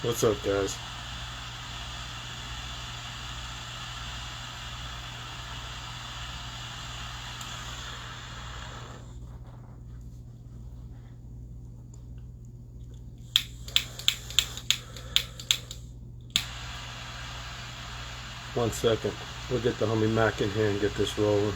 What's up, guys? One second. We'll get the homie Mac in here and get this rolling.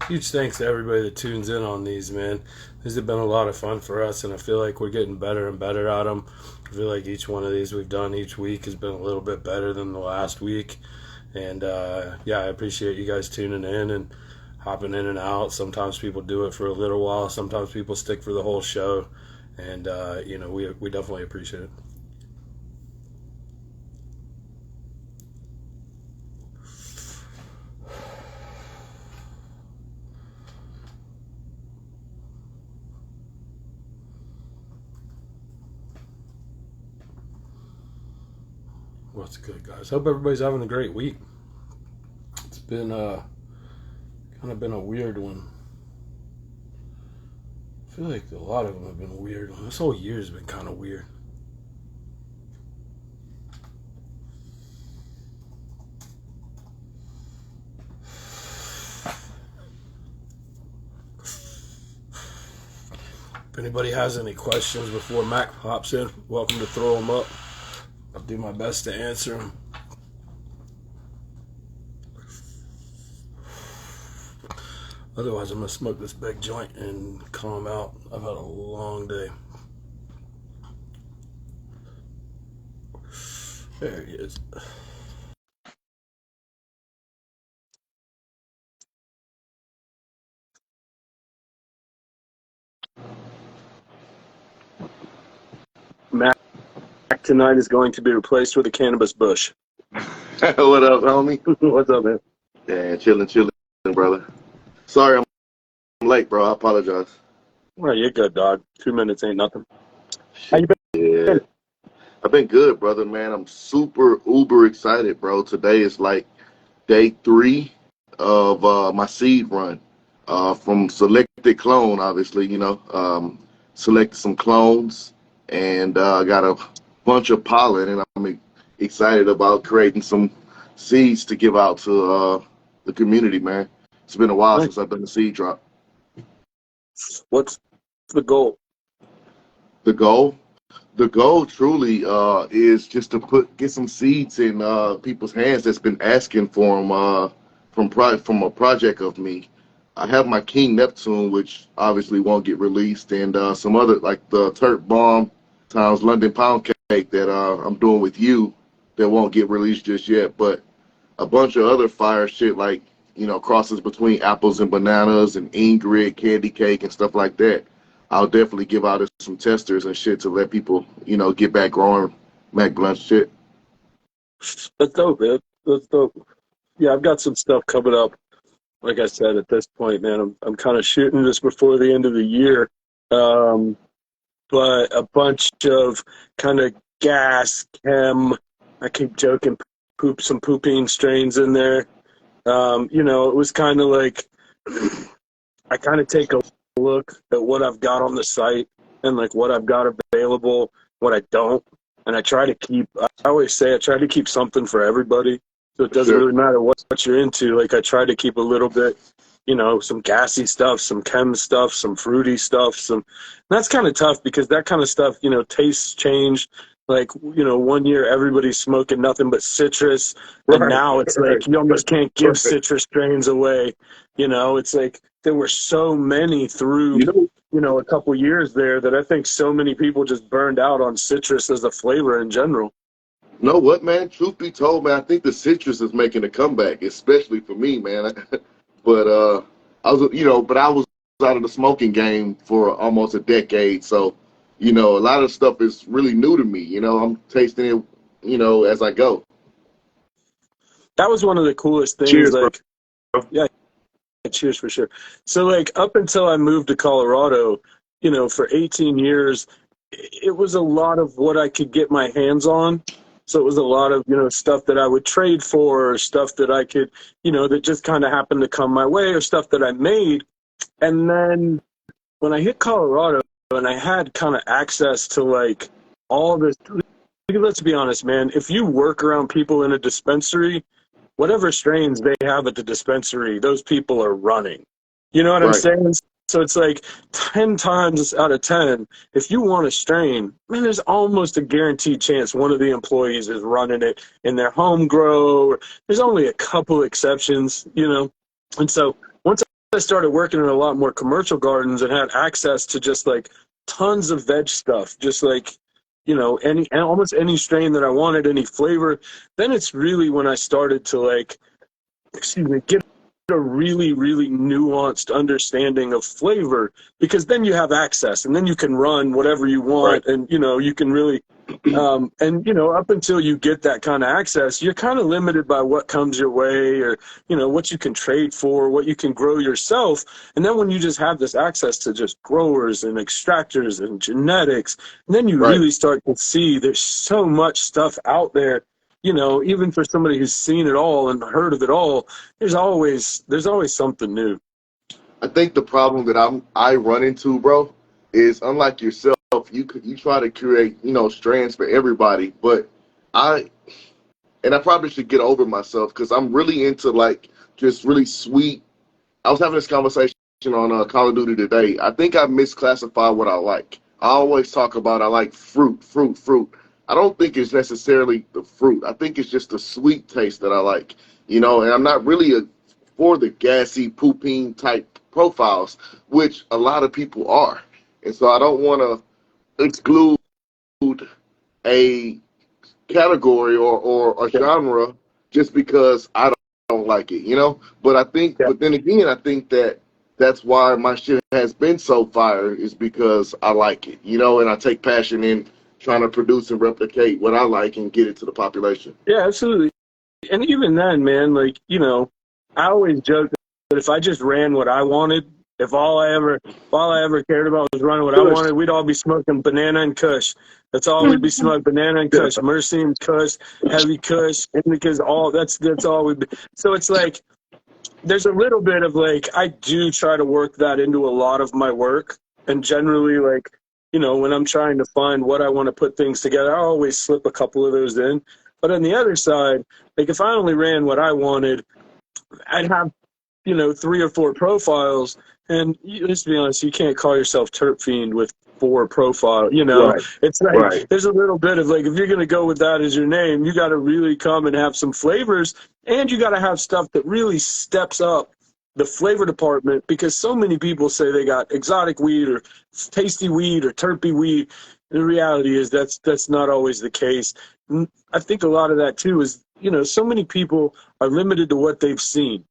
Huge thanks to everybody that tunes in on these, man. These have been a lot of fun for us, and I feel like we're getting better and better at them. I feel like each one of these we've done each week has been a little bit better than the last week. And yeah, I appreciate you guys tuning in and hopping in and out. Sometimes people do it for a little while. Sometimes people stick for the whole show. And, we definitely appreciate it. What's good, guys? Hope everybody's having a great week. It's been kind of been a weird one. I feel like a lot of them have been weird. This whole year's been kind of weird. If anybody has any questions before Mac pops in, welcome to throw them up. I'll do my best to answer them. Otherwise, I'm going to smoke this big joint and calm out. I've had a long day. There he is. Mac tonight is going to be replaced with a cannabis bush. What up, homie? What's up, man? Yeah, chilling, brother. Sorry I'm late, bro. I apologize. Well, you're good, dog. 2 minutes ain't nothing. How you been? Yeah. I've been good, brother, man. I'm super, uber excited, bro. Today is like day 3 of my seed run from selected clone, obviously, selected some clones and got a bunch of pollen, and I'm excited about creating some seeds to give out to the community, man. It's been a while since I've done a seed drop. What's the goal? The goal truly is just to get some seeds in people's hands that's been asking for them from a project of me. I have my King Neptune, which obviously won't get released, and some other, like the Turk Bomb times London Pound Cake that I'm doing with you that won't get released just yet, but a bunch of other fire shit like, crosses between apples and bananas and Ingrid candy cake and stuff like that. I'll definitely give out some testers and shit to let people, get back growing Mac Blunt shit. That's dope, man. That's dope. Yeah, I've got some stuff coming up. Like I said, at this point, man, I'm kind of shooting this before the end of the year. But a bunch of kind of gas, chem, I keep joking, some pooping strains in there. It was kind of like I kind of take a look at what I've got on the site and like what I've got available, what I don't, and I try to keep. I always say I try to keep something for everybody, so it doesn't really matter what you're into. Like I try to keep a little bit, some gassy stuff, some chem stuff, some fruity stuff. That's kind of tough because that kind of stuff, tastes change. Like, 1 year everybody's smoking nothing but citrus, and now it's like you almost can't give citrus strains away. It's like there were so many through, a couple years there that I think so many people just burned out on citrus as a flavor in general. You know what, man? Truth be told, man, I think the citrus is making a comeback, especially for me, man. But I was out of the smoking game for almost a decade, so a lot of stuff is really new to me. I'm tasting it, as I go. That was one of the coolest things. Cheers, like, bro. Yeah, cheers for sure. So, like, up until I moved to Colorado, for 18 years, it was a lot of what I could get my hands on. So it was a lot of, stuff that I would trade for, or stuff that I could, that just kind of happened to come my way, or stuff that I made. And then when I hit Colorado, and I had kind of access to like all this. Let's be honest, man. If you work around people in a dispensary, whatever strains they have at the dispensary, those people are running. You know what I'm Right. saying? So it's like 10 times out of 10, if you want a strain, man, there's almost a guaranteed chance one of the employees is running it in their home grow. There's only a couple exceptions, you know? And so once I started working in a lot more commercial gardens and had access to just like tons of veg stuff, just like, you know, almost any strain that I wanted, any flavor, then it's really when I started to like, excuse me, get a really, really nuanced understanding of flavor, because then you have access and then you can run whatever you want. Right. And, you know, you can really, and, you know, up until you get that kind of access, you're kind of limited by what comes your way, or, you know, what you can trade for, what you can grow yourself. And then when you just have this access to just growers and extractors and genetics, and then you Right. really start to see there's so much stuff out there. You know, even for somebody who's seen it all and heard of it all, there's always something new. I think the problem that I run into, bro, is unlike yourself, you try to create, you know, strands for everybody, but I I probably should get over myself because I'm really into like just really sweet. I was having this conversation on Call of Duty today. I think I misclassified what I like. I always talk about I like fruit, fruit, fruit. I don't think it's necessarily the fruit. I think it's just the sweet taste that I like, you know. And I'm not really for the gassy pooping type profiles, which a lot of people are. And so I don't want to exclude a category or a Yeah. genre just because I don't like it, you know. But I think, Yeah. but then again, I think that that's why my shit has been so fire is because I like it, you know, and I take passion in trying to produce and replicate what I like and get it to the population. Yeah, absolutely. And even then, man, like, you know, I always joke that if I just ran what I wanted, if all I ever cared about was running what I Push. wanted, we'd all be smoking banana and kush. That's all we'd be smoking, banana and Yeah, kush, mercy and kush, heavy kush, indicas, all that's all we'd be. So it's like there's a little bit of like I do try to work that into a lot of my work, and generally like, you know, when I'm trying to find what I want to put things together, I always slip a couple of those in. But on the other side, like if I only ran what I wanted, I'd have, you know, 3 or 4 profiles. And let's be honest, you can't call yourself Terp Fiend with 4 profiles. You know, right, it's like right, there's a little bit of like, if you're going to go with that as your name, you got to really come and have some flavors, and you got to have stuff that really steps up the flavor department, because so many people say they got exotic weed or tasty weed or terpy weed. And the reality is that's not always the case. I think a lot of that too is, you know, so many people are limited to what they've seen.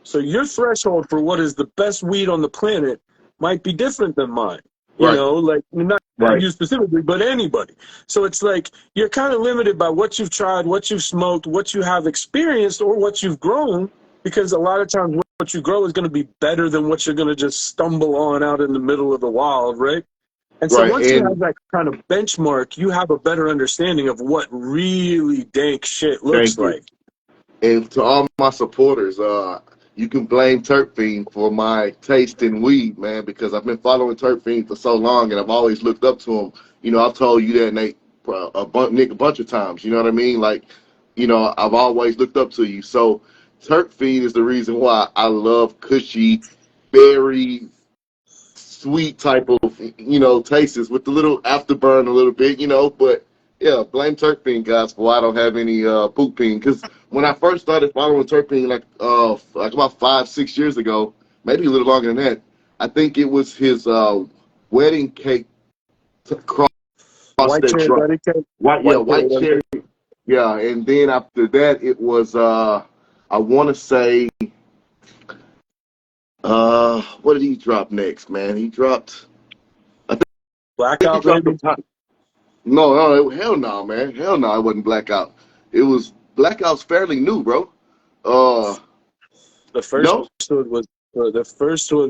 So your threshold for what is the best weed on the planet might be different than mine. You right, know, like not right, you specifically, but anybody. So it's like you're kind of limited by what you've tried, what you've smoked, what you have experienced, or what you've grown, because a lot of times what you grow is going to be better than what you're going to just stumble on out in the middle of the wild, right? And so right. once you have that kind of benchmark, you have a better understanding of what really dank shit looks Thank you. like. And to all my supporters, you can blame Turk Fiend for my taste in weed, man, because I've been following Turk Fiend for so long, and I've always looked up to him. You know, I've told you that, Nate, Nick, a bunch of times. You know what I mean? Like, you know, I've always looked up to you. So Turk Fiend is the reason why I love cushy, berry, sweet type of, you know, tastes with the little afterburn a little bit, you know, but yeah, blame Turping guys for why I don't have any pooping. Because when I first started following Turping, like about 5, 6 years ago, maybe a little longer than that, I think it was his wedding cake cross White that cherry drop. buddy cake. White, yeah, White cherry white buddy cherry. cake. Yeah, and then after that, it was I want to say what did he drop next, man? He dropped. I think he Blackout, dropped maybe? the. No, no, hell no, man. Hell no, it wasn't Blackout. It was Blackout's fairly new, bro. Uh, The first no? one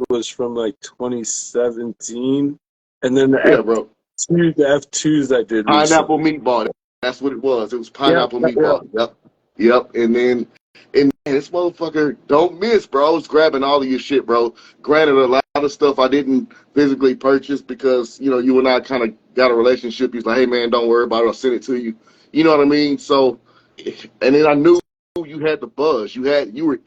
was from like 2017, and then Yeah, bro. The F2s I did Pineapple recently. meatball. That's what it was. It was Yeah, pineapple yeah. meatball. Yep. Yep. And then And man, this motherfucker don't miss, bro. I was grabbing all of your shit, bro. Granted, a lot of stuff I didn't physically purchase because, you and I kind of got a relationship. He's like, hey, man, don't worry about it. I'll send it to you. You know what I mean? So, and then I knew you had the buzz. You were,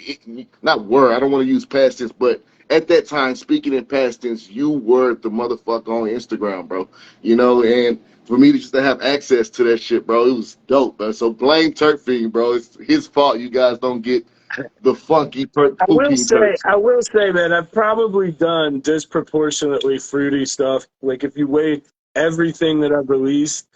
not were, I don't want to use past tense, but at that time, speaking in past tense, you were the motherfucker on Instagram, bro. And for me to just to have access to that shit, bro, it was dope, man. So blame Turk Fiend, bro. It's his fault you guys don't get the funky poutine Turks. I will say, man, I've probably done disproportionately fruity stuff. Like if you weigh everything that I've released,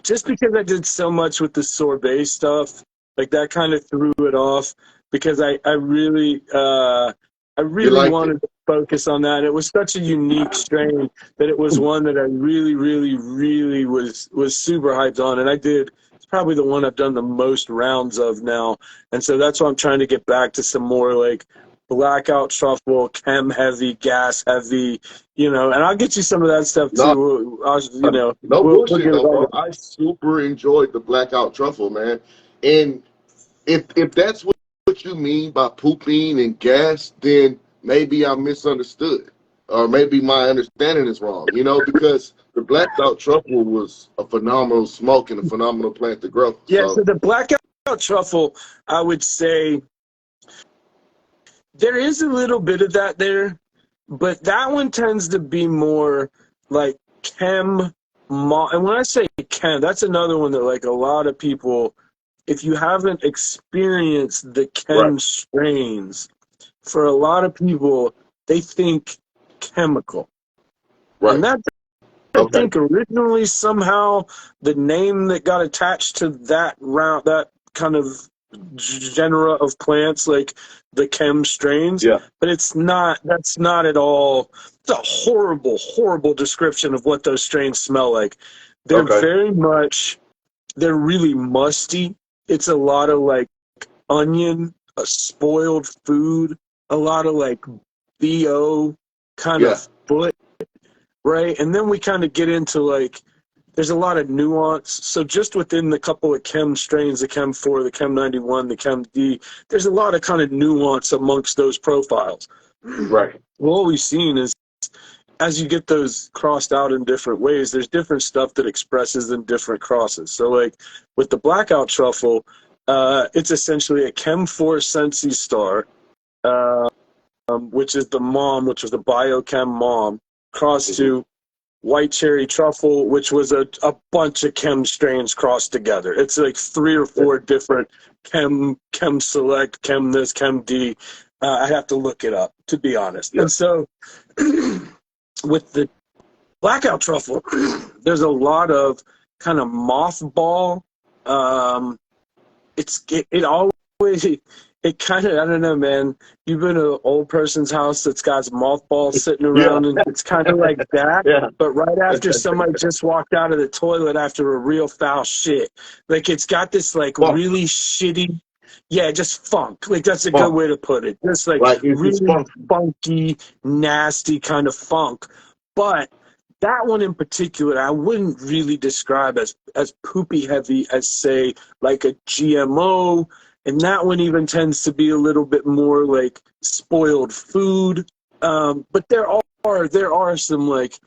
just because I did so much with the sorbet stuff, like that kind of threw it off because I You really liked it. wanted to focus on that. It was such a unique strain that it was one that I really, really, really was super hyped on, and I did. It's probably the one I've done the most rounds of now, and so that's why I'm trying to get back to some more like blackout truffle, chem heavy, gas heavy, and I'll get you some of that stuff No, too. no We'll bullshit get it though, all. bro. I super enjoyed the blackout truffle, man. And if that's what you mean by pooping and gas, then maybe I misunderstood, or maybe my understanding is wrong. Because the blackout truffle was a phenomenal smoke and a phenomenal plant to grow. Yeah, so So the blackout truffle, I would say there is a little bit of that there, but that one tends to be more like chem. And when I say chem, that's another one that like a lot of people, if you haven't experienced the right, chem strains, for a lot of people, they think chemical. And right, that, I okay, think originally somehow the name that got attached to that kind of genera of plants, like the chem strains, yeah, but that's not at all. It's a horrible, horrible description of what those strains smell like. They're okay, very much, they're really musty. It's a lot of like onion, a spoiled food, a lot of like BO kind yeah, of foot, right? And then we kind of get into like, there's a lot of nuance. So just within the couple of chem strains, the Chem 4, the Chem 91, the Chem D, there's a lot of kind of nuance amongst those profiles. right, Well, what we've seen is as you get those crossed out in different ways, there's different stuff that expresses in different crosses. So like with the blackout truffle, it's essentially a Chem 4 Sensi star, which is the mom, which was the biochem mom, crossed hmm to white cherry truffle, which was a bunch of chem strains crossed together. It's like 3 or 4 different chem select, chem this, chem D. I have to look it up, to be honest. yeah. And so with the blackout truffle, there's a lot of kind of mothball. Um, it always it kind of, I don't know, man. You've been to an old person's house that's got mothballs sitting Yeah, around, and it's kind of like that. yeah, But right after somebody just walked out of the toilet after a real foul shit, like it's got this like funk, really shitty, yeah, just funk. Like that's a good funk. way to put it. Just like Like it's really funky. funky, nasty kind of funk. But that one in particular, I wouldn't really describe as poopy heavy as say like a GMO, and that one even tends to be a little bit more like spoiled food. But there are some like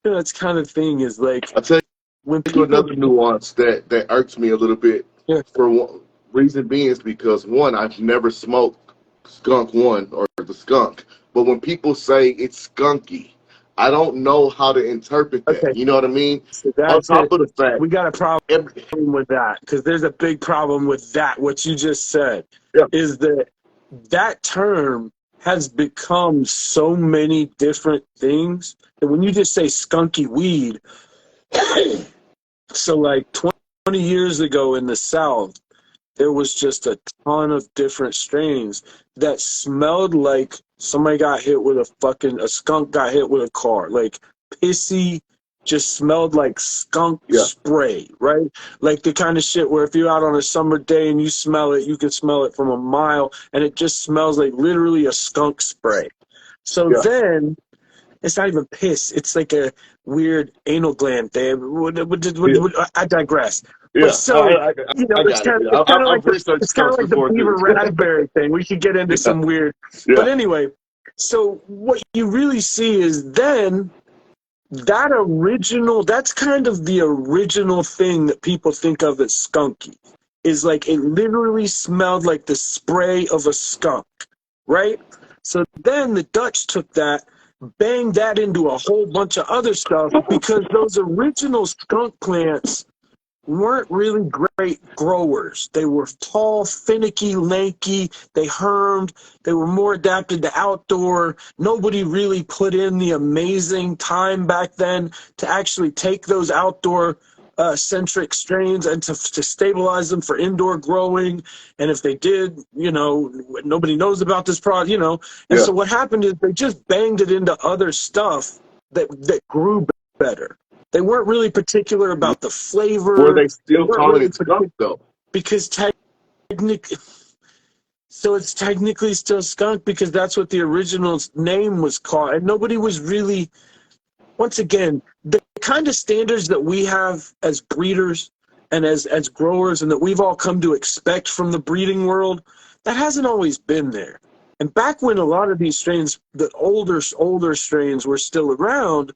it's kind of thing is like I tell when you people another nuance that irks me a little bit. yeah For one reason being is because one, I've never smoked skunk one or the skunk, but when people say it's skunky, I don't know how to interpret that. okay, You know what I mean? so On that's top it. of the fact, We got a problem every, with that because there's a big problem with that. What you just said yeah, is that term has become so many different things that when you just say skunky weed, so like 20 years ago in the South, there was just a ton of different strains that smelled like somebody got hit with a skunk got hit with a car. Like pissy, just smelled like skunk yeah, spray, right? Like the kind of shit where if you're out on a summer day and you smell it, you can smell it from a mile and it just smells like literally a skunk spray. So yeah, then it's not even piss. It's like a weird anal gland thing. yeah, I digress. But Yeah, so, I got it. Yeah. I've researched it's kind of skunks like the before too. beaver raspberry thing. We could get into Yeah, some weird, yeah, but anyway, so what you really see is then that's kind of the original thing that people think of as skunky, is like it literally smelled like the spray of a skunk, right? So then the Dutch took that, banged that into a whole bunch of other stuff because those original skunk plants weren't really great growers. They were tall, finicky, lanky. They hermed. They were more adapted to outdoor. Nobody really put in the amazing time back then to actually take those outdoor centric strains and to stabilize them for indoor growing. And if they did, nobody knows about this product. And yeah. so what happened is they just banged it into other stuff that grew better. They weren't really particular about the Were flavor. they They still weren't calling really it skunk particular though? because technically, so it's technically still skunk because that's what the original name was called, and nobody was really. Once again, the kind of standards that we have as breeders and as growers, and that we've all come to expect from the breeding world, that hasn't always been there. And back when a lot of these strains, the older strains, were still around,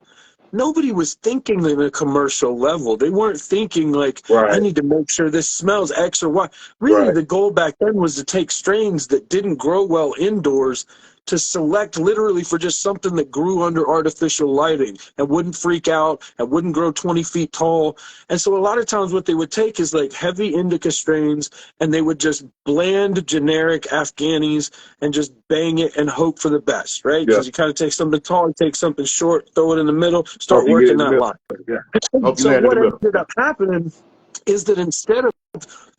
nobody was thinking in a commercial level. They weren't thinking like, I Right, need to make sure this smells X or Y. Really, right. the goal back then was to take strains that didn't grow well indoors to select literally for just something that grew under artificial lighting and wouldn't freak out and wouldn't grow 20 feet tall. And so a lot of times what they would take is like heavy indica strains and they would just blend generic Afghanis and just bang it and hope for the best, right? Yeah. Because you kind of take something tall, you take something short, throw it in the middle, Hope start you get it working in the that middle. line. Yeah. Hope you So land in the what middle. ended up happening is that instead of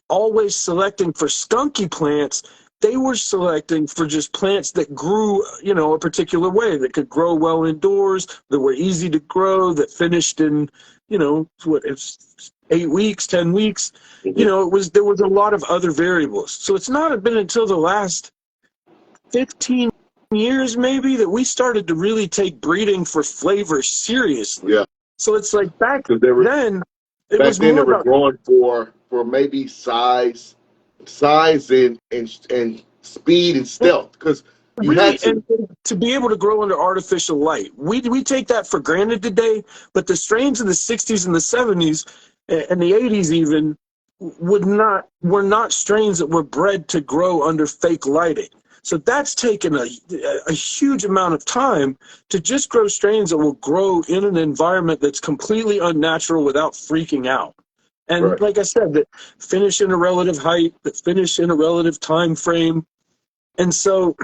always selecting for skunky plants, they were selecting for just plants that grew, a particular way, that could grow well indoors, that were easy to grow, that finished in, it's 8 weeks, 10 weeks. Hmm. There was a lot of other variables. So it's not been until the last 15 years maybe that we started to really take breeding for flavor seriously. Yeah, So it's like back because they were then, it back was then they more were about growing for maybe size and speed and stealth. Because you had really, to. and to be able to grow under artificial light. We take that for granted today, but the strains in the 60s and the 70s and the 80s even were not strains that were bred to grow under fake lighting. So that's taken a huge amount of time to just grow strains that will grow in an environment that's completely unnatural without freaking out. And Right. like I said, that finish in a relative height, that finish in a relative time frame. And so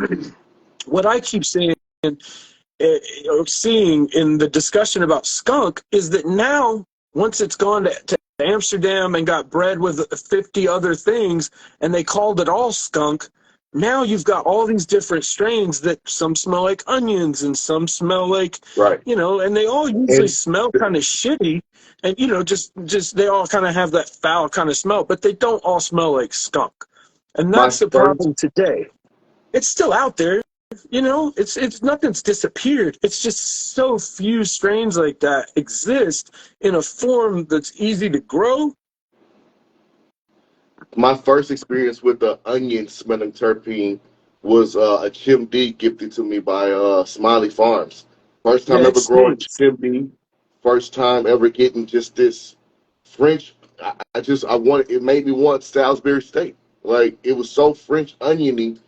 what I keep saying, seeing in the discussion about skunk is that now, once it's gone to Amsterdam and got bred with 50 other things, and they called it all skunk, now you've got all these different strains that some smell like onions and some smell like, Right. and they all usually And smell kind of shitty, and just they all kind of have that foul kind of smell, but they don't all smell like skunk, and my that's the first problem today. It's still out there. It's nothing's disappeared. It's just so few strains like that exist in a form that's easy to grow. my first experience with the onion smelling terpene was a chimney gifted to me by Smiley Farms. First Yeah, time it ever growing stinks. chimney. First time ever getting just this French. I wanted it made me want Salisbury steak. Like it was so French oniony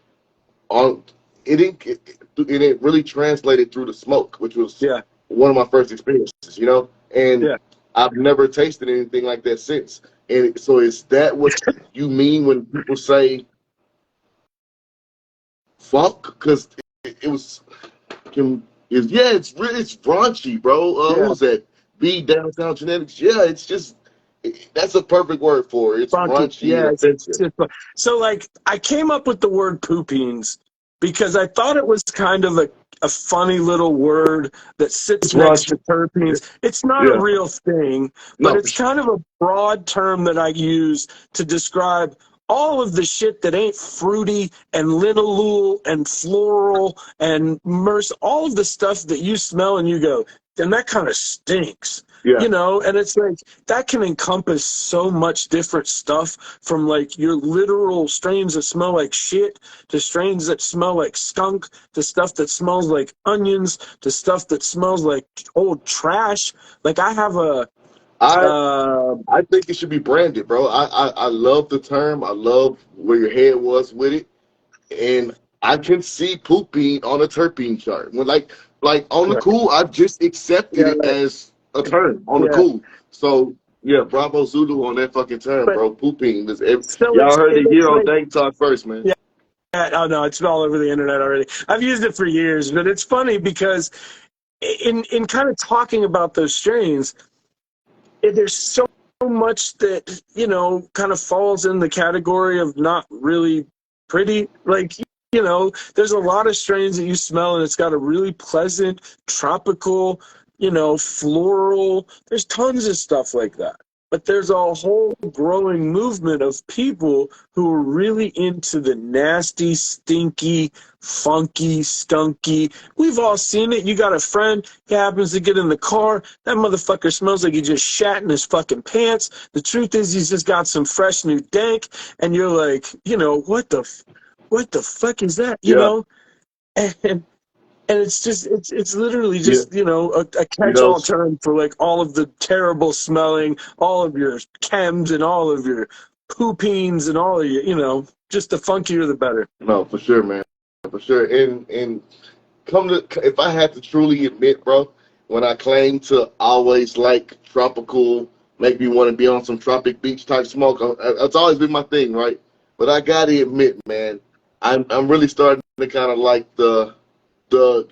on it didn't it really translated through the smoke, which was Yeah, one of my first experiences. And yeah. I've never tasted anything like that since. And so is that what you mean when people say fuck? Because it was can is yeah, it's raunchy, bro. What Yeah, was that? B Downtown Genetics. Yeah, it's just that's a perfect word for it. It's funky. raunchy and Yeah, it's offensive. just so like I came up with the word poopines because I thought it was kind of a funny little word that sits It's next raunchy. to terpenes. It's not a Yeah. real thing, but No, for it's sure. kind of a broad term that I use to describe all of the shit that ain't fruity and linalool and floral and all of the stuff that you smell and you go, then that kind of stinks. Yeah. You know, and it's like that can encompass so much different stuff, from like your literal strains that smell like shit to strains that smell like skunk to stuff that smells like onions to stuff that smells like old trash. Like I have a I uh, I think it should be branded, bro. I love the term. I love where your head was with it, and I can see pooping on a terpene chart. When like on the cool, I've just accepted yeah, it as a term on the yeah. cool. So yeah, bravo Zulu on that fucking term, But bro. Pooping. so Y'all heard it it's here on like, Dank Talk first, man. yeah. Oh no, it's all over the internet already. I've used it for years, but it's funny because in kind of talking about those strains, there's so much that, you know, kind of falls in the category of not really pretty. Like, you know, there's a lot of strains that you smell and it's got a really pleasant, tropical, you know, floral. There's tons of stuff like that. But there's a whole growing movement of people who are really into the nasty, stinky, funky, stunky. We've all seen it. You got a friend, he happens to get in the car, that motherfucker smells like he just shat in his fucking pants. The truth is he's just got some fresh new dank, and you're like, you know, what the fuck is that, you Yeah, know? And it's just it's literally yeah. just, you know, a You know, catch-all term for like all of the terrible smelling, all of your chems and all of your poopines and all of your, you know, just the funkier the better. no, for sure, man, for sure. And come to, if I had to truly admit, bro, when I claim to always like tropical, make me want to be on some tropic beach type smoke, it's always been my thing, right? But I gotta admit, man, I'm really starting to kind of like the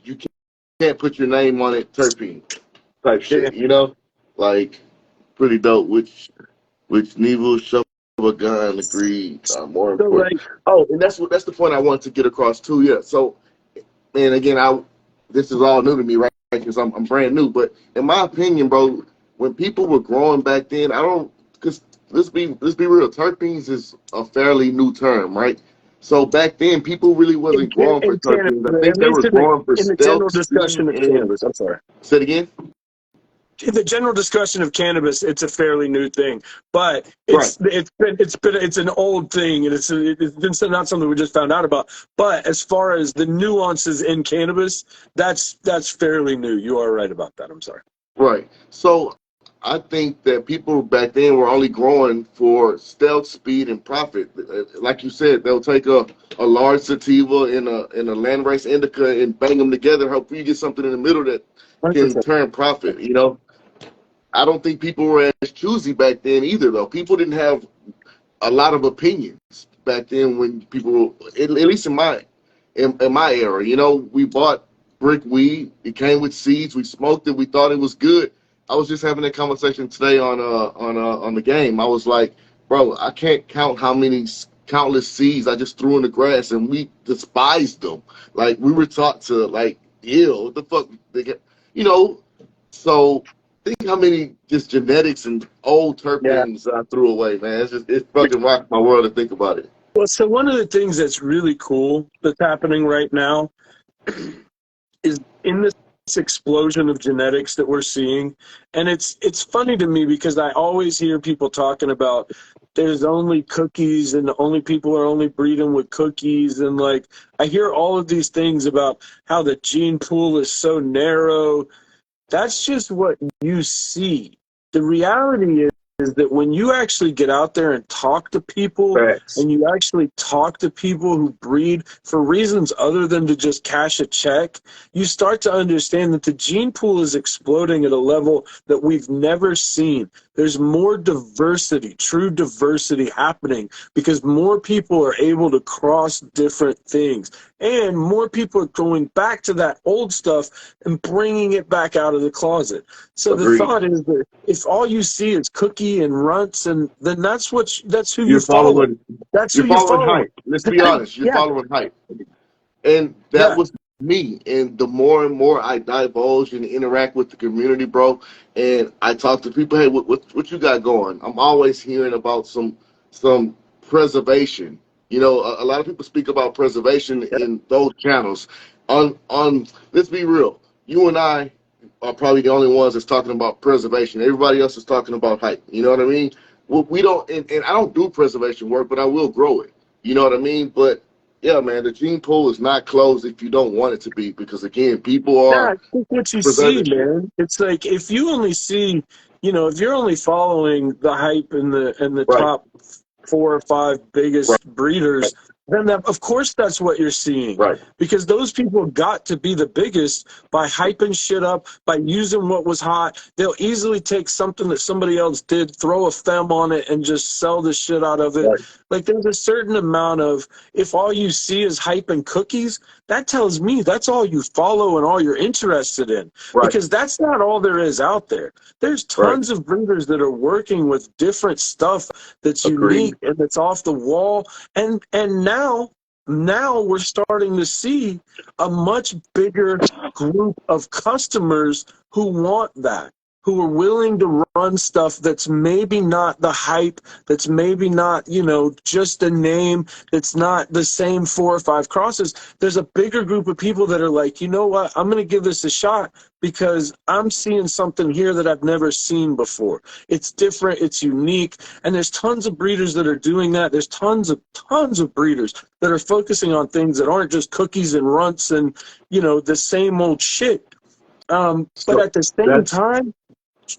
you can't put your name on it terpene type Yeah. shit, you know, like pretty dope. Which Neville Shogun agreed are more So important. like, Oh, and that's the point I wanted to get across too. Yeah. So, and again, this is all new to me, right? Because I'm brand new. But in my opinion, bro, when people were growing back then, I don't, because let's be real, terpenes is a fairly new term, right? So back then, people really wasn't growing for in Canada, terpenes. I think at they were least growing for in the general stealth speed discussion of and. cannabis, I'm sorry. Say it again. In the general discussion of cannabis, it's a fairly new thing, but Right. it's an old thing, and it's not something we just found out about. But as far as the nuances in cannabis, that's fairly new. You are right about that. I'm sorry. Right. So I think that people back then were only growing for stealth, speed, and profit. Like you said, they'll take a large sativa in a landrace indica and bang them together. Hope you get something in the middle that can 100%. turn profit. You know, I don't think people were as choosy back then either, though. People didn't have a lot of opinions back then when people were, at least in my era. You know, we bought brick weed. It came with seeds. We smoked it. We thought it was good. I was just having that conversation today on the game. I was like, bro, I can't count how many countless seeds I just threw in the grass, and we despised them. Like we were taught to like, ew, what the fuck? They get, you know. So think how many just genetics and old Yeah. terpenes I threw away, man. It's fucking rocked my world to think about it. Well, so one of the things that's really cool that's happening right now is in this explosion of genetics that we're seeing, and it's funny to me because I always hear people talking about there's only cookies and the only people are only breeding with cookies, and like I hear all of these things about how the gene pool is so narrow. That's just what you see. The reality is that when you actually get out there and talk to people, Facts. and you actually talk to people who breed for reasons other than to just cash a check, you start to understand that the gene pool is exploding at a level that we've never seen. There's more diversity, true diversity happening because more people are able to cross different things. And more people are going back to that old stuff and bringing it back out of the closet. So the Agreed. thought is that if all you see is cookie and runts, and then that's who you You're follow. following. That's who You're you following follow. hype. Let's be honest. You're Yeah, following hype, and that yeah. was me. And the more and more I divulge and interact with the community, bro, and I talk to people, hey, what you got going? I'm always hearing about some preservation. You know, a lot of people speak about preservation in those channels. On let's be real, you and I are probably the only ones that's talking about preservation. Everybody else is talking about hype. You know what I mean? Well, we don't, and I don't do preservation work, but I will grow it. You know what I mean? But yeah, man, the gene pool is not closed if you don't want it to be, because again, people Yeah, are I think what you see, preserving shit. man, it's like if you only see, if you're only following the hype and the Right, top 4 or 5 right, biggest breeders, then of course that's what you're seeing. right, Because those people got to be the biggest by hyping shit up, by using what was hot. They'll easily take something that somebody else did, throw a fem on it, and just sell the shit out of it. right, Like there's a certain amount of, if all you see is hype and cookies, that tells me that's all you follow and all you're interested in. right, Because that's not all there is out there. There's right. tons of breeders that are working with different stuff that's Agreed. unique and that's off the wall. And now we're starting to see a much bigger group of customers who want that, who are willing to run stuff that's maybe not the hype, that's maybe not, just a name, that's not the same 4 or 5 crosses. There's a bigger group of people that are like, you know what, I'm going to give this a shot because I'm seeing something here that I've never seen before. It's different, it's unique, and there's tons of breeders that are doing that. There's tons of breeders that are focusing on things that aren't just cookies and runts and, the same old shit. But So at the same that's time,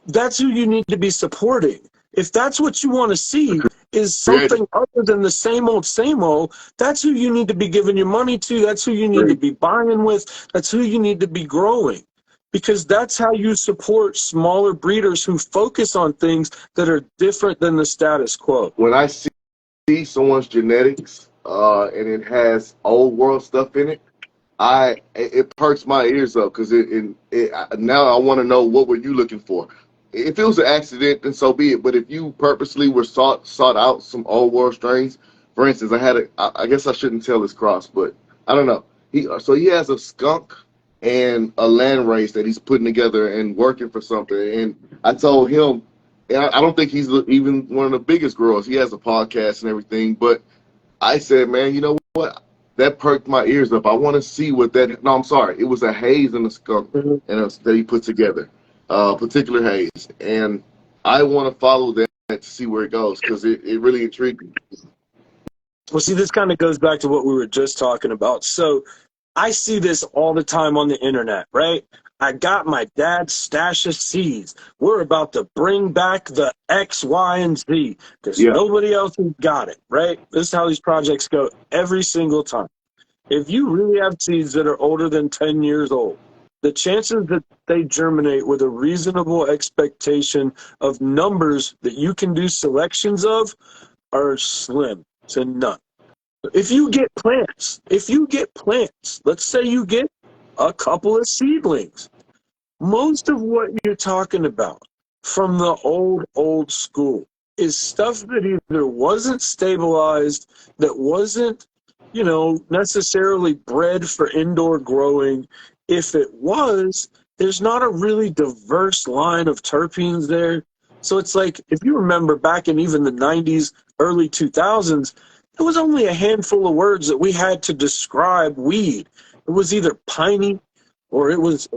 that's who you need to be supporting. If that's what you want to see is creative. something other than the same old, that's who you need to be giving your money to. That's who you need to Agreed. be buying with. That's who you need to be growing. Because that's how you support smaller breeders who focus on things that are different than the status quo. When I see someone's genetics, and it has old world stuff in it, it perks my ears up because now I want to know, what were you looking for? If it was an accident, then so be it. But if you purposely were sought out some old world strains, for instance, I guess I shouldn't tell this cross, but I don't know. He has a skunk and a land race that he's putting together and working for something. And I told him, and I don't think he's even one of the biggest growers. He has a podcast and everything, but I said, man, you know what? That perked my ears up. I want to see what that. No, I'm sorry. It was a haze and a skunk Mhm. that he put together, particular haze, and I want to follow that to see where it goes because it really intrigued me. Well, see, this kind of goes back to what we were just talking about. So I see this all the time on the internet, right? I got my dad's stash of seeds. We're about to bring back the X, Y, and Z because Yeah, nobody else has got it, right? This is how these projects go every single time. If you really have seeds that are older than 10 years old, the chances that they germinate with a reasonable expectation of numbers that you can do selections of are slim to none. If you get plants, let's say you get a couple of seedlings, most of what you're talking about from the old school is stuff that either wasn't stabilized, that wasn't, necessarily bred for indoor growing. If it was, there's not a really diverse line of terpenes there. So it's like, if you remember back in even the 90s, early 2000s, there was only a handful of words that we had to describe weed. It was either piney, or it was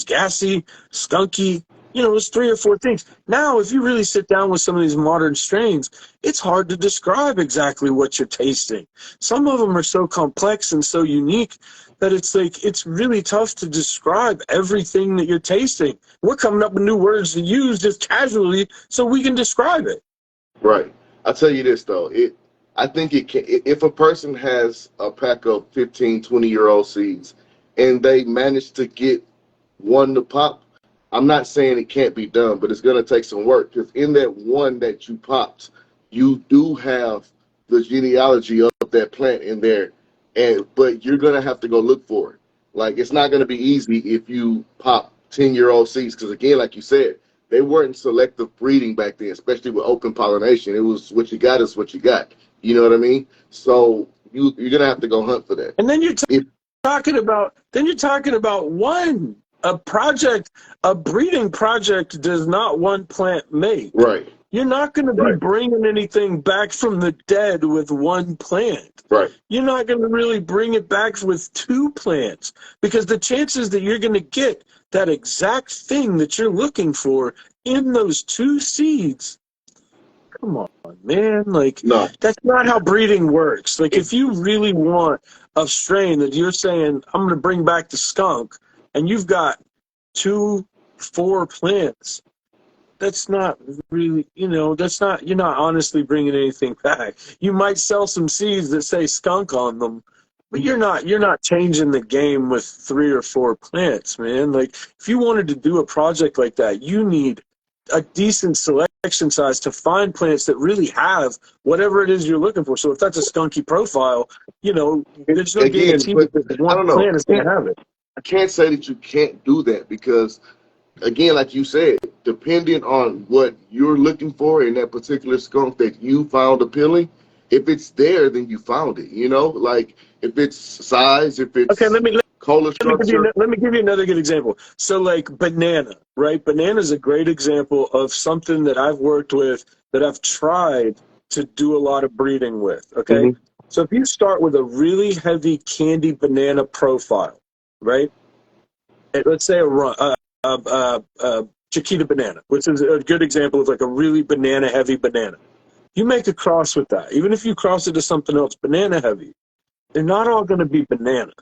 gassy, skunky. It was 3 or 4 things. Now, if you really sit down with some of these modern strains, it's hard to describe exactly what you're tasting. Some of them are so complex and so unique that it's like, it's really tough to describe everything that you're tasting. We're coming up with new words to use just casually so we can describe it. right. I'll tell you this though. I think it can. If a person has a pack of 15, 20-year-old seeds, and they manage to get one to pop, I'm not saying it can't be done, but it's going to take some work because in that one that you popped, you do have the genealogy of that plant in there, but you're going to have to go look for it. Like it's not going to be easy if you pop 10-year-old seeds because again, like you said, they weren't selective breeding back then, especially with open pollination. It was what you got is what you got. You know what I mean? So you're going to have to go hunt for that. And then If, talking about a breeding project does not one plant make. right. You're not going to be bringing anything back from the dead with one plant. Right. You're not going to really bring it back with two plants, because the chances that you're going to get that exact thing that you're looking for in those two seeds, come on, man. Like, No. that's not how breeding works. Like, if you really want a strain that you're saying, I'm going to bring back the skunk, and you've got 4 plants, that's not really, that's not, you're not honestly bringing anything back. You might sell some seeds that say skunk on them, but you're not changing the game with 3 or 4 plants, man. Like, if you wanted to do a project like that, you need a decent selection size to find plants that really have whatever it is you're looking for. So if that's a skunky profile, there's no guarantee that this I one don't know. plant is going to have it. I can't say that you can't do that because, again, like you said, depending on what you're looking for in that particular skunk that you found appealing, if it's there, then you found it. Like if it's size, if it's color structure. Let me give you another good example. So, like banana, right? Banana is a great example of something that I've worked with, that I've tried to do a lot of breeding with. Okay, Mhm. so if you start with a really heavy candy banana profile, right? Let's say a Chiquita banana, which is a good example of like a really banana heavy banana. You make a cross with that. Even if you cross it to something else banana heavy, they're not all going to be banana.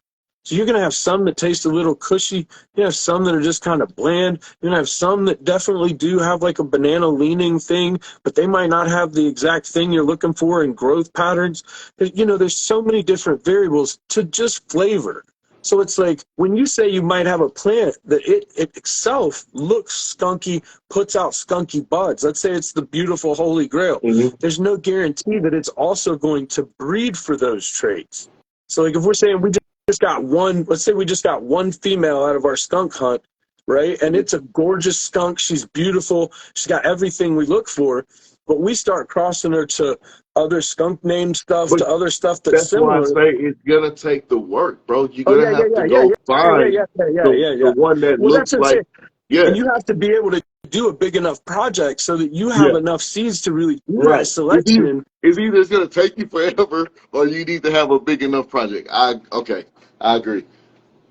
So you're going to have some that taste a little cushy. You have some that are just kind of bland. You're going to have some that definitely do have like a banana leaning thing, but they might not have the exact thing you're looking for in growth patterns. There's so many different variables to just flavor. So it's like when you say you might have a plant that it itself looks skunky, puts out skunky buds. Let's say it's the beautiful Holy Grail. Mhm. There's no guarantee that it's also going to breed for those traits. So like if we're saying we just got one, let's say we just got one female out of our skunk hunt, right? And it's a gorgeous skunk. She's beautiful. She's got everything we look for. But we start crossing her to other skunk name stuff, to other stuff that's similar. That's why I say it's gonna take the work, bro. You're Oh, gonna have to go find the one that Well, that's looks what I'm like, saying. And you have to be able to do a big enough project so that you have enough seeds to really do that selection. It's either it's gonna take you forever or you need to have a big enough project. I agree.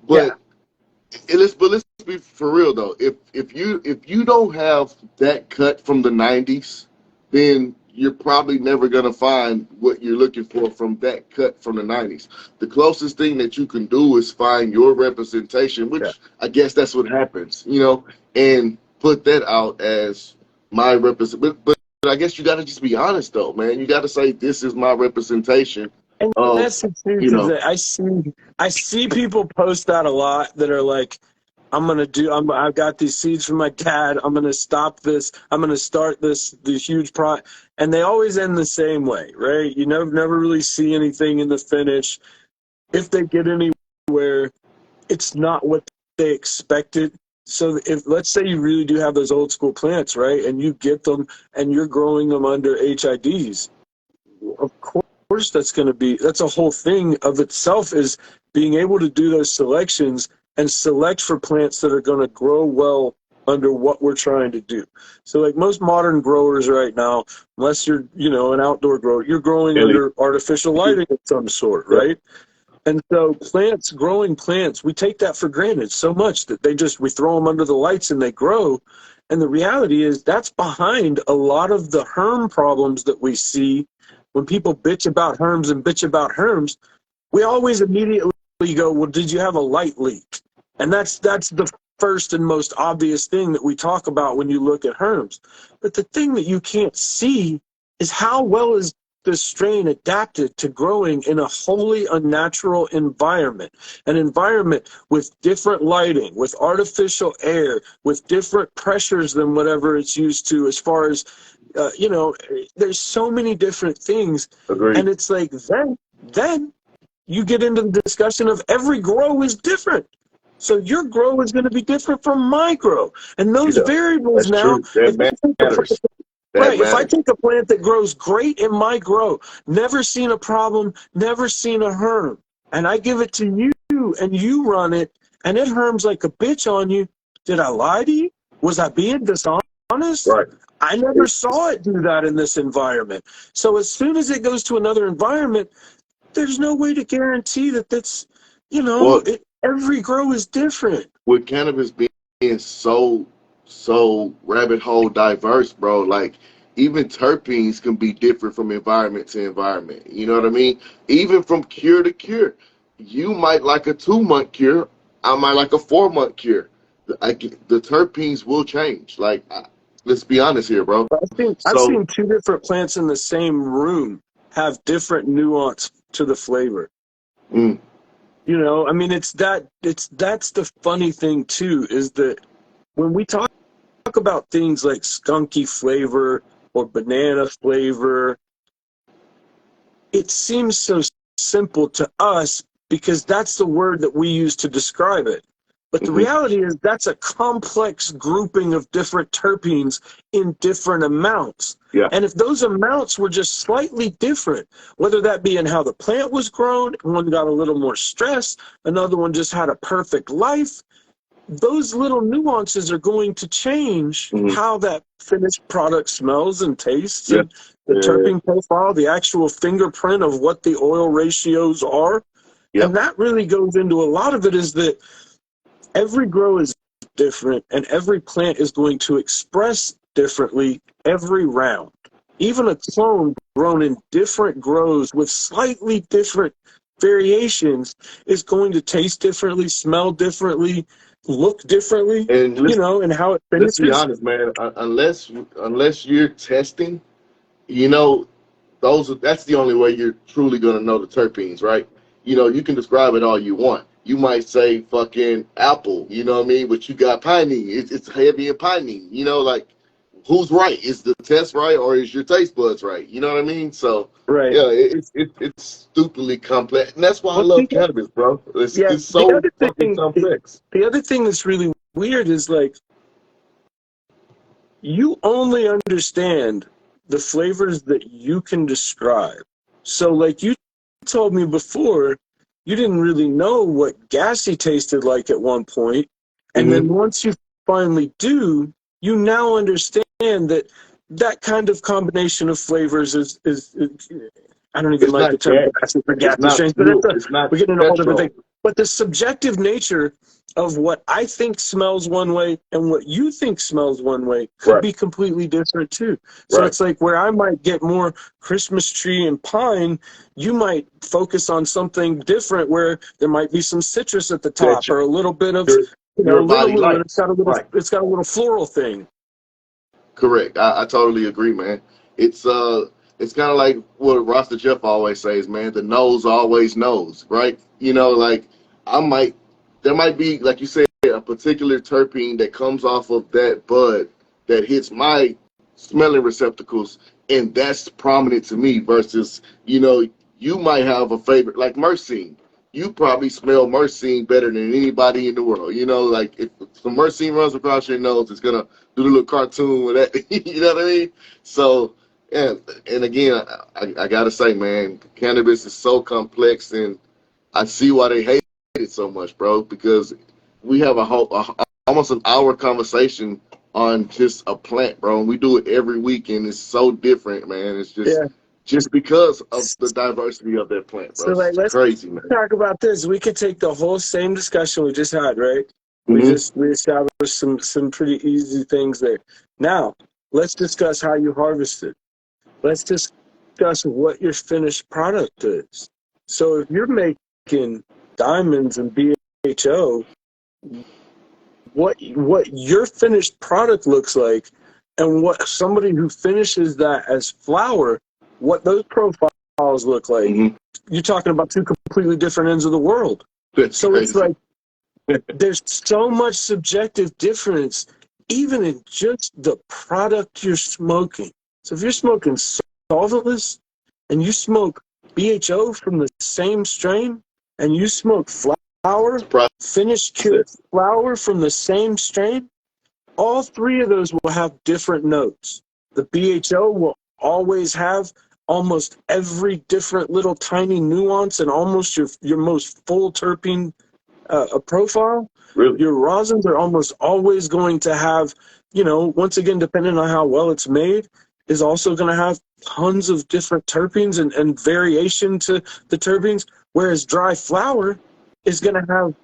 But let's be for real though. If you don't have that cut from the '90s, then you're probably never gonna find what you're looking for from that cut from the '90s. The closest thing that you can do is find your representation, which I guess that's what happens, and put that out as my represent. But I guess you got to just be honest though, man. You got to say this is my representation. And that's the truth. I see people post that a lot that are like, I've got these seeds from my dad. I'm gonna stop this. I'm gonna start this huge project, and they always end the same way, right? You never really see anything in the finish. If they get anywhere, it's not what they expected. So if let's say you really do have those old school plants, right, and you get them and you're growing them under HIDs, of course that's a whole thing of itself, is being able to do those selections and select for plants that are going to grow well under what we're trying to do. So like most modern growers right now, unless you're an outdoor grower, you're growing under artificial lighting of some sort, right? And so growing plants, we take that for granted so much that we throw them under the lights and they grow. And the reality is that's behind a lot of the herm problems that we see. When people bitch about herms, we always immediately go, well, did you have a light leak? And that's the first and most obvious thing that we talk about when you look at herms. But the thing that you can't see is how well is the strain adapted to growing in a wholly unnatural environment, an environment with different lighting, with artificial air, with different pressures than whatever it's used to, as far as there's so many different things. Agreed. And it's like then you get into the discussion of every grow is different. So your grow is going to be different from my grow. And those variables now, matters. If I take a plant that grows great in my grow, never seen a problem, never seen a herm, and I give it to you and you run it, and it herms like a bitch on you, did I lie to you? Was I being dishonest? Right. I never saw it do that in this environment. So as soon as it goes to another environment, there's no way to guarantee that that's, Well, every grow is different. with cannabis being so rabbit hole diverse, bro, like even terpenes can be different from environment to environment. You know what I mean? Even from cure to cure. You might like a 2 month cure, I might like a 4 month cure. The terpenes will change. Like, let's be honest here, bro. I've So, seen two different plants in the same room have different nuance to the flavor. mm, I mean, that's the funny thing too, is that when we talk about things like skunky flavor or banana flavor, it seems so simple to us because that's the word that we use to describe it. But the mhm, reality is that's a complex grouping of different terpenes in different amounts. yeah, And if those amounts were just slightly different, whether that be in how the plant was grown, one got a little more stress, another one just had a perfect life, those little nuances are going to change mhm, how that finished product smells and tastes, yeah, and the yeah, terpene profile, the actual fingerprint of what the oil ratios are. yeah, And that really goes into a lot of it, is that every grow is different and every plant is going to express differently every round. Even a clone grown in different grows with slightly different variations is going to taste differently, smell differently, look differently, and and how it let's be finishes. honest, man. Unless you're testing, you know, that's the only way you're truly gonna know the terpenes, right? You can describe it all you want. You might say fucking apple, you know what I mean? But you got pinene. It's heavy in pinene. Like, who's right? Is the test right, or is your taste buds right? You know what I mean? So Right. yeah, it's stupidly complex, and that's why I Well, love cannabis, bro. It's yeah, it's so fucking complex. the other thing that's really weird is, like, you only understand the flavors that you can describe. So, like you told me before, you didn't really know what gassy tasted like at one point, and Hmm. then once you finally do, you now understand that that kind of combination of flavors is I don't even It's like the not term gas. gassy for It's gassy not strains, but fuel. It's not we're getting into all different things. petrol. But the subjective nature of what I think smells one way and what you think smells one way could Right. be completely different too. So Right. it's like where I might get more Christmas tree and pine, you might focus on something different where there might be some citrus at the That top or a little bit of, your body little, and likes. Right. it's got a little floral thing. Correct. I totally agree, man. It's kind of like what Rasta Jeff always says, man. The nose always knows, right? Like, I might there might be, like you said, a particular terpene that comes off of that bud that hits my smelling receptacles, and that's prominent to me. Versus, you might have a favorite like myrcene. You probably smell myrcene better than anybody in the world. Like, if some myrcene runs across your nose, it's gonna do the little cartoon with that. You know what I mean? So, and again, I gotta say, man, cannabis is so complex, and I see why they hate it so much, bro. Because we have almost an hour conversation on just a plant, bro, and we do it every week, and it's so different, man. It's just Yeah. just because of the diversity of that plant, bro. So, like, It's let's crazy, man. talk about this. We could take the whole same discussion we just had, right? Hmm. We established some pretty easy things there. Now, let's discuss how you harvest it. Let's discuss what your finished product is. So if you're making diamonds and BHO, what your finished product looks like, and what somebody who finishes that as flour, what those profiles look like. Hmm. You're talking about two completely different ends of the world. That's So it's crazy. like there's so much subjective difference, even in just the product you're smoking. So if you're smoking solventless and you smoke BHO from the same strain, and you smoke flour, finished cured Process. flour from the same strain, all three of those will have different notes. The BHO will always have almost every different little tiny nuance and almost your most full terpene a profile, Really? your rosins are almost always going to have, you know, once again, depending on how well it's made, is also going to have tons of different terpenes and variation to the terpenes, whereas dry flower is going to have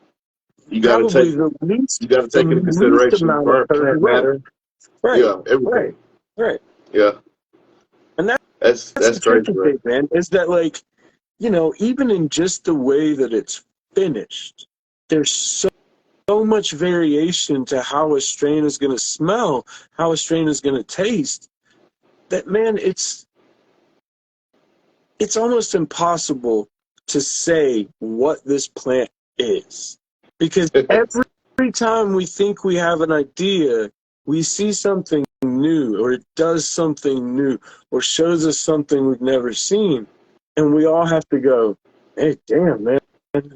You got to probably take the you got to take into least consideration amount of burnt terpenes. plant matter. Right, Yeah, everything. right, right. Yeah, And that's that's the crazy, tricky right? thing, man, is that, like, you know, even in just the way that it's finished, there's so much variation to how a strain is going to smell, how a strain is going to taste, that, man, it's almost impossible to say what this plant is. Because every time we think we have an idea, we see something new, or it does something new, or shows us something we've never seen. And we all have to go, hey, damn, man.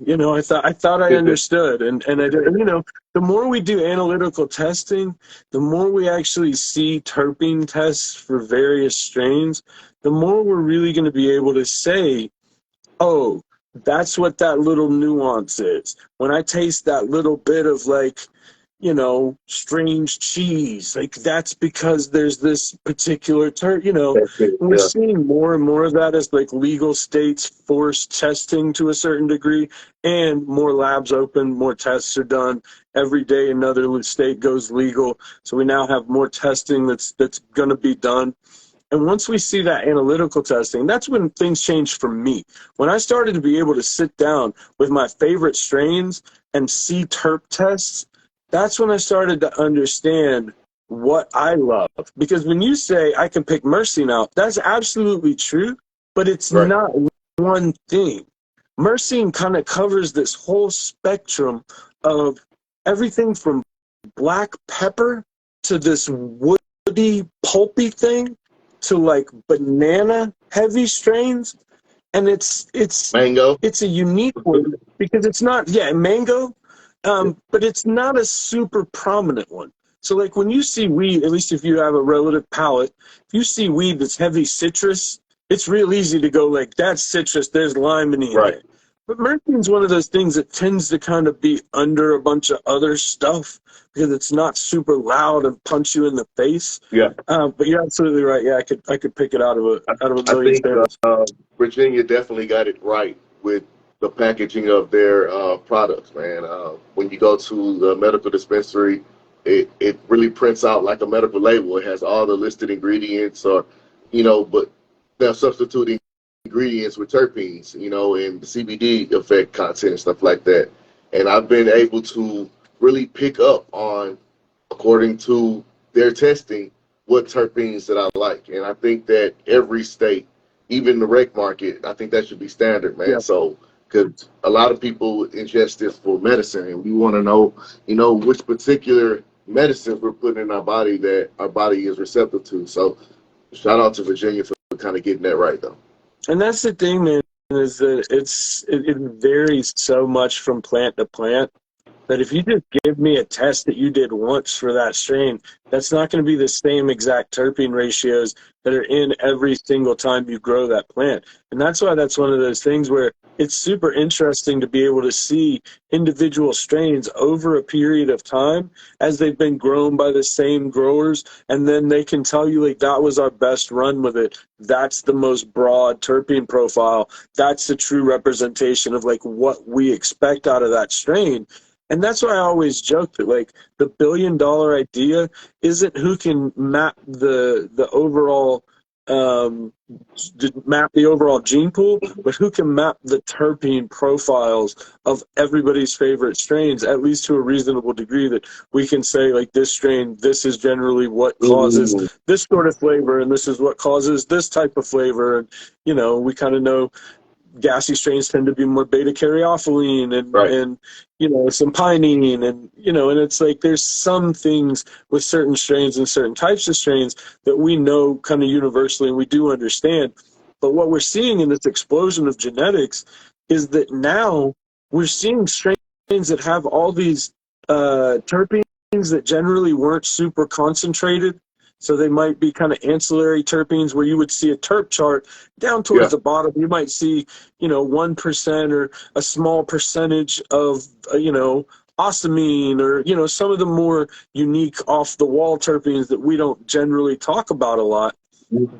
You know, I thought I understood, and you know, the more we do analytical testing, the more we actually see terpene tests for various strains, the more we're really going to be able to say, oh, that's what that little nuance is. When I taste that little bit of, like, you know, strange cheese, like, that's because there's this particular you know, That's it. and we're Yeah, seeing more and more of that as, like, legal states force testing to a certain degree, and more labs open, more tests are done. Every day another state goes legal. So we now have more testing that's going to be done. And once we see that analytical testing, that's when things changed for me. When I started to be able to sit down with my favorite strains and see terp tests, that's when I started to understand what I love. Because when you say I can pick Myrcene out, that's absolutely true, but it's right. not one thing. Myrcene kind of covers this whole spectrum of everything from black pepper to this woody, pulpy thing to, like, banana heavy strains. And Mango. it's a unique one because it's not, yeah, mango, but it's not a super prominent one. So, like, when you see weed, at least if you have a relative palate, if you see weed that's heavy citrus, it's real easy to go, like, that's citrus, there's limony in Right. there. But Mercury's one of those things that tends to kind of be under a bunch of other stuff because it's not super loud and punch you in the face. Yeah. But you're absolutely right. Yeah, I could pick it out of a I million think samples. Virginia definitely got it right with the packaging of their products, man. When you go to the medical dispensary, it really prints out like a medical label. It has all the listed ingredients, or, you know, but they're substituting ingredients with terpenes, you know, and the CBD effect content and stuff like that. And I've been able to really pick up on, according to their testing, what terpenes that I like. And I think that every state, even the rec market, I think that should be standard, man. Yeah. So, because a lot of people ingest this for medicine, and we want to know, you know, which particular medicines we're putting in our body that our body is receptive to. So, shout out to Virginia for kind of getting that right, though. And that's the thing, man, is that it varies so much from plant to plant that if you just give me a test that you did once for that strain, that's not going to be the same exact terpene ratios that are in every single time you grow that plant. And that's why that's one of those things where it's super interesting to be able to see individual strains over a period of time as they've been grown by the same growers, and then they can tell you, like, that was our best run with it. That's the most broad terpene profile. That's the true representation of, like, what we expect out of that strain. And that's why I always joke that, like, the $1 billion idea isn't who can map the overall gene pool, but who can map the terpene profiles of everybody's favorite strains, at least to a reasonable degree, that we can say, like, this strain, this is generally what causes Mm-hmm. this sort of flavor, and this is what causes this type of flavor. And, you know, we kind of know gassy strains tend to be more beta caryophyllene Right. and you know, some pinene, and, you know, and it's like there's some things with certain strains and certain types of strains that we know kind of universally and we do understand. But what we're seeing in this explosion of genetics is that now we're seeing strains that have all these terpenes that generally weren't super concentrated So they might be kind of ancillary terpenes where you would see a terp chart down Yeah. towards the bottom. You might see, 1% or a small percentage of, osmine or, some of the more unique off the wall terpenes that we don't generally talk about a lot.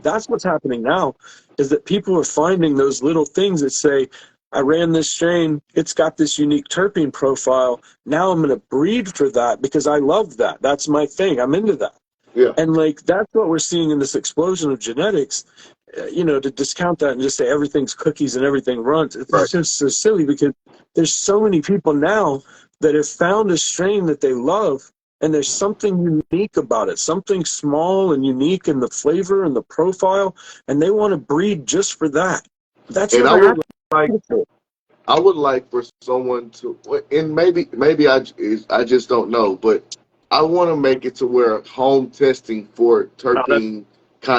That's what's happening now, is that people are finding those little things that say, I ran this strain, it's got this unique terpene profile. Now I'm going to breed for that because I love that. That's my thing. I'm into that. Yeah. And like, that's what we're seeing in this explosion of genetics. To discount that and just say everything's cookies and everything runs, it's Right. just so silly, because there's so many people now that have found a strain that they love, and there's something unique about it, something small and unique in the flavor and the profile, and they want to breed just for that. That's And never happened like before. I would like for someone to, and maybe I just don't know, but I want to make it to where home testing for Oh, that'd terpene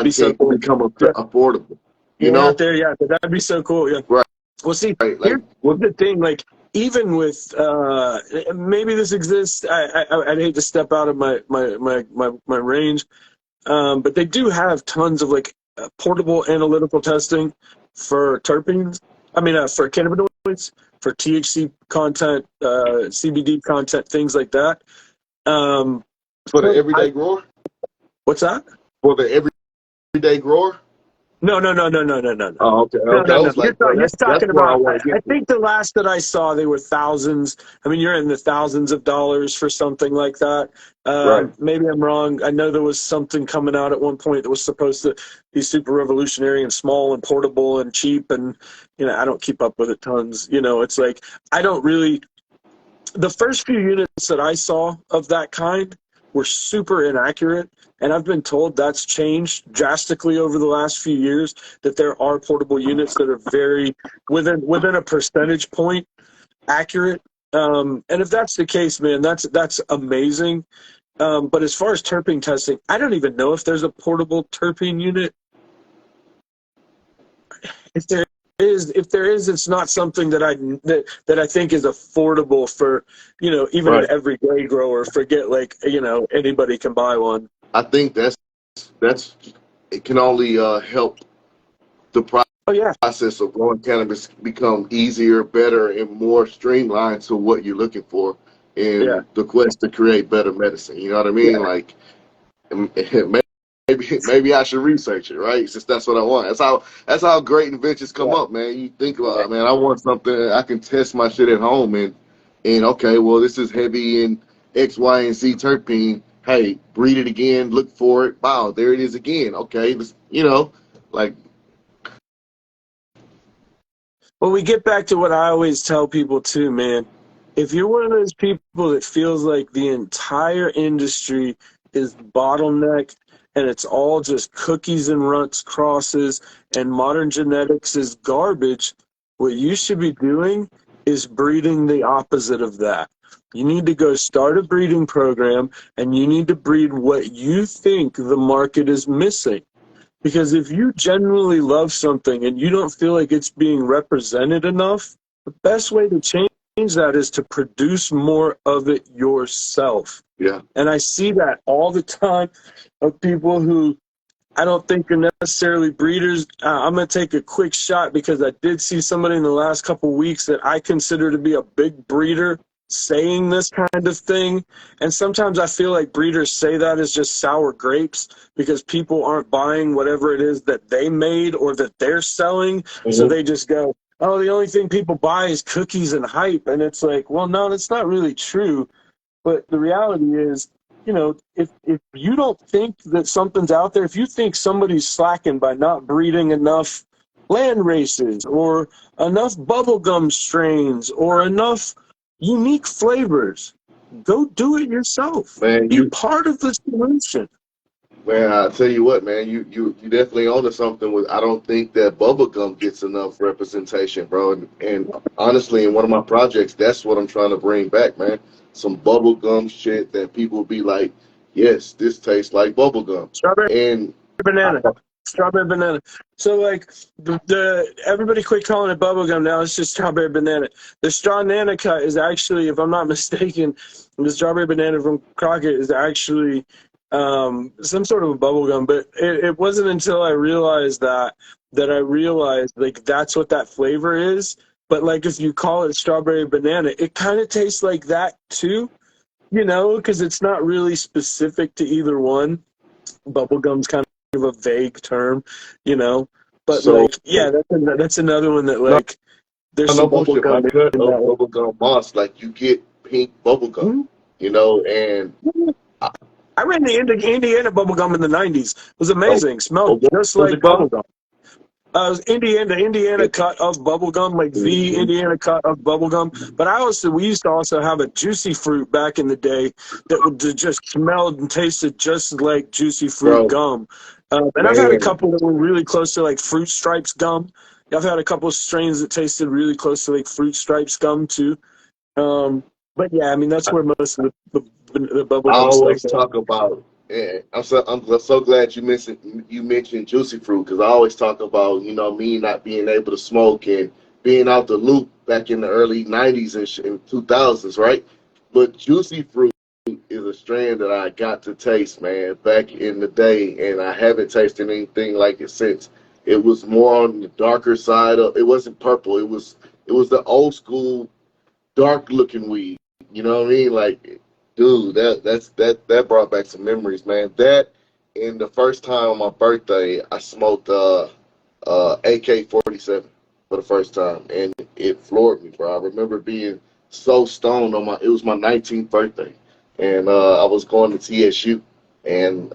be so content will cool. become Yeah, affordable. You yeah, out know, there, yeah, that'd be so cool. Yeah. right? Well, see, Right. here's Like what? the thing. Like, even with maybe this exists. I'd hate to step out of my range, but they do have tons of like portable analytical testing for terpenes. I mean, for cannabinoids, for THC content, CBD content, things like that. Um, For the I, everyday grower? what's that? For the everyday grower? No, no, no, no, no, no, no, no. Oh, okay, No, okay. no, I no. was like, bro, You're that's talking where I about, want to I get to. think the last that I saw, they were thousands. I mean, you're in the thousands of dollars for something like that. Right. Maybe I'm wrong. I know there was something coming out at one point that was supposed to be super revolutionary and small and portable and cheap. And, I don't keep up with it tons. It's like, I don't really, the first few units that I saw of that kind were super inaccurate, and I've been told that's changed drastically over the last few years, that there are portable units that are very within a percentage point accurate. And if that's the case, man, that's amazing. But as far as terpene testing, I don't even know if there's a portable terpene unit. If there is, it's not something that I think is affordable for, even an Right. everyday grower. Forget like, anybody can buy one. I think that's it can only help the Oh yeah, process of growing cannabis become easier, better, and more streamlined to what you're looking for yeah, in the quest to create better medicine. You know what I mean? yeah, Like maybe I should research it, right? Since that's what I want. That's how great inventions come yeah, up, man. You think yeah. about, man, I want something I can test my shit at home and okay, well this is heavy in X, Y, and Z terpene. Hey, breed it again, look for it. Wow, there it is again. Okay, like Well, we get back to what I always tell people too, man. If you're one of those people that feels like the entire industry is bottleneck and it's all just cookies and runts crosses and modern genetics is garbage, what you should be doing is breeding the opposite of that. You need to go start a breeding program, and you need to breed what you think the market is missing. Because if you genuinely love something and you don't feel like it's being represented enough, the best way to change that is to produce more of it yourself. yeah, And I see that all the time of people who I don't think are necessarily breeders. I'm going to take a quick shot because I did see somebody in the last couple of weeks that I consider to be a big breeder saying this kind of thing. And sometimes I feel like breeders say that as just sour grapes because people aren't buying whatever it is that they made or that they're selling. So hmm they just go, oh, the only thing people buy is cookies and hype. And it's like, well, no, that's not really true. But the reality is, if you don't think that something's out there, if you think somebody's slacking by not breeding enough land races or enough bubblegum strains or enough unique flavors, go do it yourself. man, Be part of the solution. man, I tell you what, man, you definitely onto something with. I don't think that bubblegum gets enough representation, bro. And honestly, in one of my projects, that's what I'm trying to bring back, man. Some bubblegum shit that people be like, yes, this tastes like bubblegum. Strawberry And I, banana. Strawberry banana. So like the everybody quit calling it bubblegum now. It's just strawberry banana. The straw cut is actually, if I'm not mistaken, the strawberry banana from Crockett is actually some sort of a bubble gum. But it wasn't until I realized that I realized like that's what that flavor is. But like if you call it strawberry banana, it kind of tastes like that too, you know, because it's not really specific to either one. Bubblegum's kind of a vague term, you know. But So like, yeah, that's another one that no, like there's no some bullshit. My bubblegum cut in of that bubblegum moss, like you get pink bubblegum, one. you know, and I, I ran the Indiana bubblegum in the 90s. It was oh, amazing. Smelled what just was like it called? bubblegum. It was the Indiana cut of bubblegum, like the Mm-hmm. Indiana cut of bubblegum. But we used to also have a juicy fruit back in the day that would just smelled and tasted just like juicy fruit Bro, gum. And I've had a man, couple that were really close to like Fruit Stripes gum. I've had a couple of strains that tasted really close to like Fruit Stripes gum too. But yeah, I mean that's where most of the I bubblegum stuff always is. talk about. Yeah, I'm so glad you mentioned juicy fruit because I always talk about me not being able to smoke and being out the loop back in the early '90s and 2000s, right? But juicy fruit is a strand that I got to taste, man, back in the day, and I haven't tasted anything like it since. It was more on the darker side of. It wasn't purple. It was the old school dark looking weed. You know what I mean? Like, dude, that brought back some memories, man. That and the first time on my birthday, I smoked AK-47 for the first time, and it floored me, bro. I remember being so stoned on my. It was my 19th birthday, and I was going to TSU, and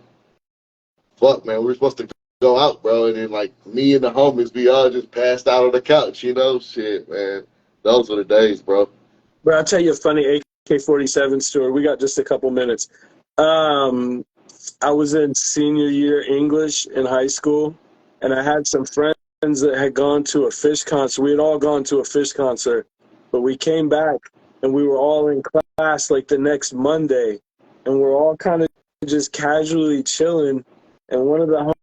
fuck, man, we were supposed to go out, bro, and then like me and the homies, we all just passed out on the couch, shit, man. Those were the days, bro. But I'll tell you a funny AK-47 story. We got just a couple minutes. Um, I was in senior year English in high school, and I had some friends that had gone to a fish concert. We had all gone to a fish concert, but we came back and we were all in class like the next Monday, and we're all kind of just casually chilling. And one of the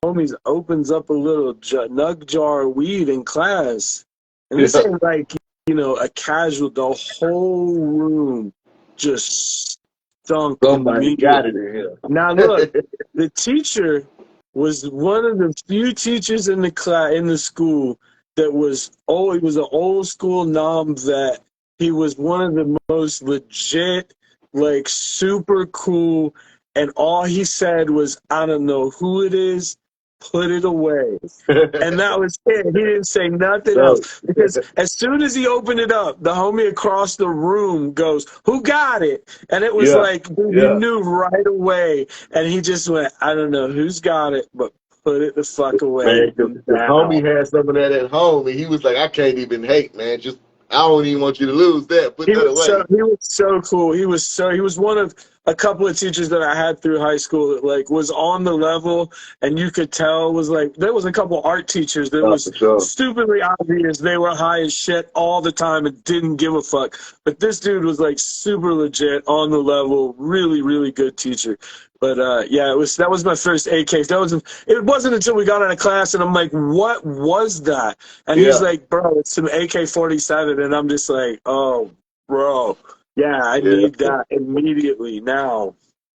homies opens up a little nug jar of weed in class, and this Yeah. ain't like a casual. The whole room just stunk Somebody got it immediately. in here. Now look, the teacher was one of the few teachers in the class in the school that was he was an old school nom vet. He was one of the most legit, like super cool, and all he said was, "I don't know who it is, put it away." And that was it. He didn't say nothing No. else. Because as soon as he opened it up, the homie across the room goes, "Who got it?" And it was Yeah. like, dude, he Yeah. knew right away. And he just went, "I don't know who's got it, but put it the fuck away Man, because now." homie had some of that at home, and he was like, I can't even hate, man. Just, I don't even want you to lose that. Put that away. He was so cool. He was one of a couple of teachers that I had through high school that like was on the level, and you could tell was like there was a couple art teachers that Oh, was for sure. stupidly obvious they were high as shit all the time and didn't give a fuck. But this dude was like super legit on the level, really really good teacher. But yeah, that was my first AK. It wasn't until we got out of class and I'm like, what was that? And he's Yeah. like, bro, it's some AK-47, and I'm just like, oh, bro, yeah, I Yeah. need that immediately now.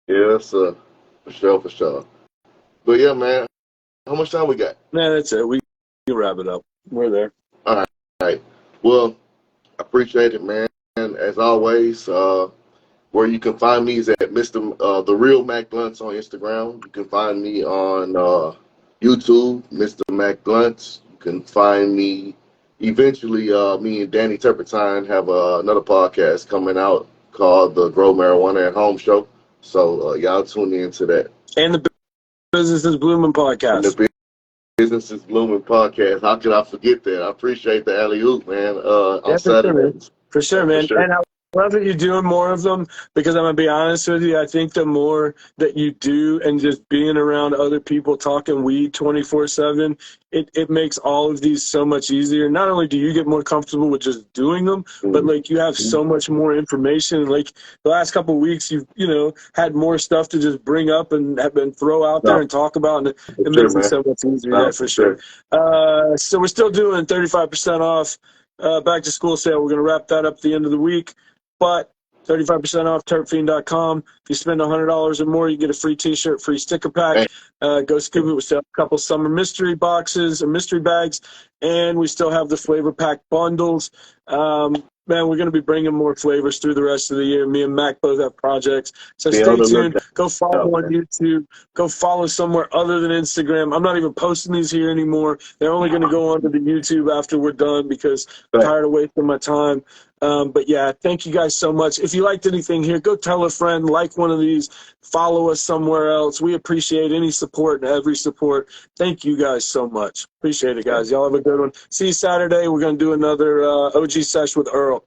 Yeah, sir. For sure, for sure. But yeah, man, how much time we got? Nah, that's it. We can wrap it up. We're there. All right. All right. Well, I appreciate it, man. As always, where you can find me is at Mr. The Real Mac Blunts on Instagram. You can find me on YouTube, Mr. Mac Blunts. You can find me eventually. Me and Danny Turpentine have another podcast coming out called the Grow Marijuana at Home Show. So y'all tune into that. And the Business is Blooming And podcast. the Business is Blooming podcast. How could I forget that? I appreciate the alley oop, man. Yeah, On for sure, man. Saturdays. For sure, Yeah, for man. sure. And I love that you're doing more of them because I'm going to be honest with you. I think the more that you do and just being around other people talking weed 24/7, it makes all of these so much easier. Not only do you get more comfortable with just doing them, but like you have so much more information. Like the last couple of weeks, you've, had more stuff to just bring up and throw out there No, and talk about. And for it sure, makes it man. so much easier. Yeah, No, for for sure. sure. So we're still doing 35% off back to school sale. We're going to wrap that up at the end of the week. But 35% off turpfiend.com. If you spend $100 or more, you get a free t-shirt, free sticker pack. Go scoop it. We still have a couple summer mystery boxes and mystery bags, and we still have the flavor pack bundles. Man, we're going to be bringing more flavors through the rest of the year. Me and Mac both have projects. So stay tuned. Go follow on YouTube. Go follow somewhere other than Instagram. I'm not even posting these here anymore. They're only going to go onto the YouTube after we're done because I'm tired of wasting my time. But yeah, thank you guys so much. If you liked anything here, go tell a friend, like one of these, follow us somewhere else. We appreciate any support and every support. Thank you guys so much. Appreciate it, guys. Y'all have a good one. See you Saturday. We're going to do another OG sesh with Earl.